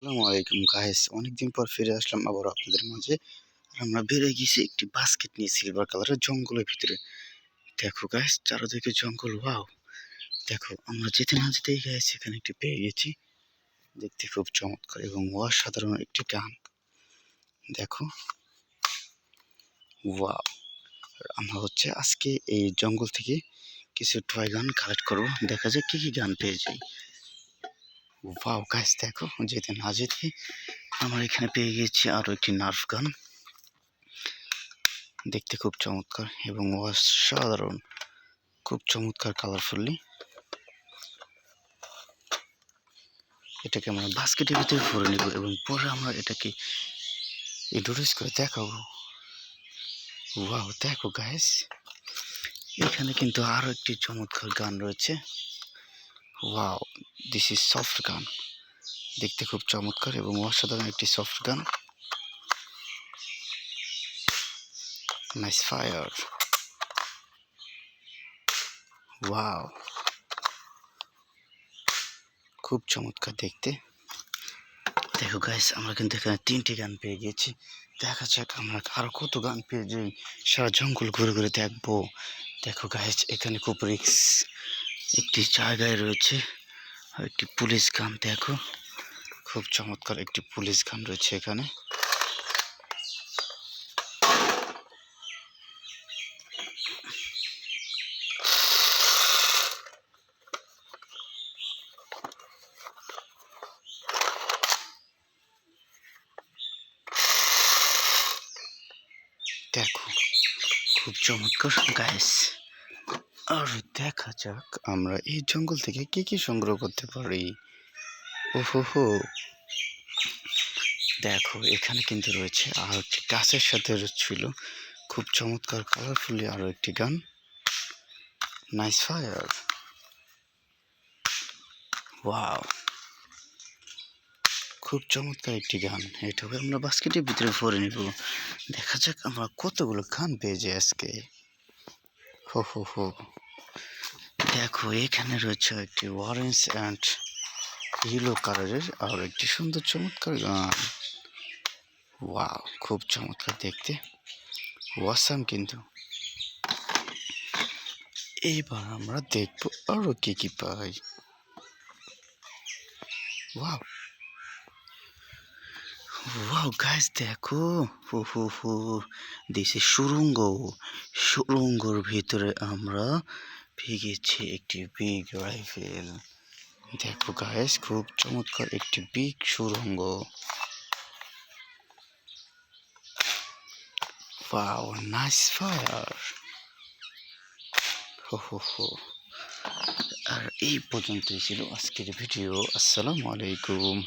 আসসালামু আলাইকুম গাইস, অনেকদিন পর ফিরে আসলাম আবার আপনাদের মাঝে। আর আমরা বেরিয়ে গেছি একটি বাস্কেট নিয়ে সিলভার কালারের জঙ্গলের ভিতরে। দেখো গাইস, চারদিকে জঙ্গল। ওয়াও, দেখো আমরা যেতে না যেতেই গাইস এখানে একটি পেয়ে গেছি। দেখতে খুব চমৎকার এবং অসাধারণ একটি গান। দেখো, ওয়াও। আমরা আজকে এই জঙ্গল থেকে কিছু টয় গান কালেক্ট করবো। দেখা যাক কি কি গান পেয়ে যাই। ওয়াও গাইস, দেখো যেতে না যেতে আমরা এখানে পেয়ে গেছি আরো একটি নার্ভ গান। দেখতে খুব চমৎকার এবং অসাধারণ, খুব চমৎকার কালারফুলি। এটাকে আমরা বাস্কেটের ভিতরে ভরে নিব এবং পরে আমরা এটাকে ইন্ট্রোডিউস করে দেখাবো। ওয়াও, দেখো গাইস, এখানে কিন্তু আরো একটি চমৎকার গান রয়েছে। ওয়াও, দিস ইজ সফট গান। দেখতে খুব চমৎকার এবং অসাধারণ একটি সফট গান। Nice fire. ওয়াও, খুব চমৎকার দেখতে। দেখো গাইস, আমরা কিন্তু এখানে 3টি গান পেয়ে গেছি। দেখা যাক আমরা আরো কত গান পেয়ে যাই। সারা জঙ্গল ঘুরে ঘুরে দেখবো। দেখো গাইস, এখানে খুব রিক্স একটি জায়গায় রয়েছে আর একটি পুলিশ গান। দেখো, খুব চমৎকার একটি পুলিশ গান রয়েছে এখানে। দেখো, খুব চমৎকার গাইস। আর দেখা যাক আমরা এই জঙ্গল থেকে কি কি সংগ্রহ করতে পারি। ওহো, দেখো এখানে কিন্তু রয়েছে আর একটি গাছের সাথে ছিল খুব চমৎকার কালারফুলি আরো একটি গান। Nice fire. ওয়াও, খুব চমৎকার একটি গান। এটাকে আমরা বাস্কেটের ভিতরে ভরে নিব। দেখা যাক আমরা কতগুলো গান পেয়ে যাই আজকে। হো, দেখো এখানে রয়েছে একটি অরেঞ্জ অ্যান্ড ইয়েলো কালারের আর একটি সুন্দর চমৎকার গান। ওয়াও, খুব চমৎকার দেখতে, ওয়াসাম কিন্তু। এইবার আমরা দেখবো আরো কি কি পাই। ওয়াও, ওয়াও গাইস, দেখো হু দিছে সুড়ঙ্গর ভিতরে আমরা পেয়ে গেছি একটি বিগ রাইফেল। দেখো গাইস, খুব চমৎকার একটি বিগ সুড়ঙ্গ। Wow, nice fire. হো। আর এই পর্যন্তই ছিল আজকের ভিডিও। আসসালামু আলাইকুম।